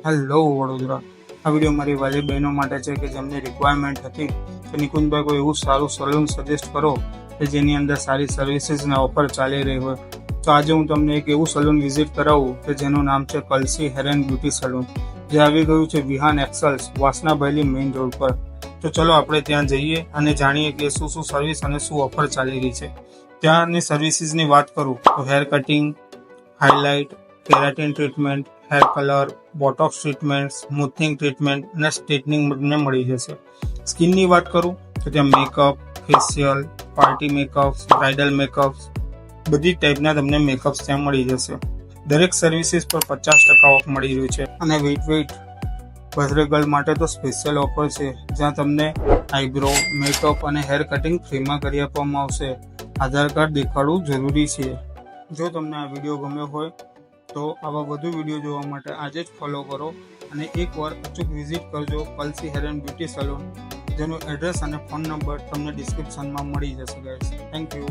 Hello Vadodara. આ video મારી વાલી બહેનો માટે છે કે જેમની રિક્વાયરમેન્ટ હતી કે નિકુંજભાઈ કોઈ એવું સારું સલૂન સજેસ્ટ કરો કે જેની અંદર સારી સર્વિસીસના ઓફર ચાલી રહી હોય। તો આજે હું તમને એક એવું સલૂન વિઝિટ કરાવું કે જેનું નામ છે Kalsi hair and beauty salon, જે આવી ગયું છે વિહાન એક્સલ્સ વાસના બહેલી મેઇન રોડ પર। તો ચલો આપણે ત્યાં જઈએ અને જાણીએ કે શું શું સર્વિસ અને શું ઓફર ચાલી રહી છે। ત્યાંની સર્વિસીસની વાત કરું તો hair cutting, highlight, keratin treatment, hair colour, botox treatment, smoothing treatment અને સ્ટ્રેટનિંગ તમને મળી જશે। સ્કિનની વાત કરું તો ત્યાં makeup, facial, party makeup, bridal makeup, બધી ટાઈપના તમને મેકઅપ ત્યાં મળી જશે। દરેક સર્વિસીસ પર 50% ઓફ મળી રહ્યું છે। અને વેઇટ બર્થડે ગર્લ માટે તો સ્પેશિયલ ઓફર છે, જ્યાં તમને આઈબ્રો, મેકઅપ અને હેર કટિંગ ફ્રીમાં કરી આપવામાં આવશે। આધાર કાર્ડ દેખાડવું જરૂરી છે। જો તમને આ વિડીયો ગમ્યો હોય તો આવા વધુ વિડીયો જોવા માટે આજે જ ફોલો કરો અને એકવાર અચૂક વિઝિટ કરજો Kalsi hair and beauty salon, જેનું એડ્રેસ અને ફોન નંબર તમને ડિસ્ક્રિપ્શનમાં મળી જશે ગાઈસ। Thank you.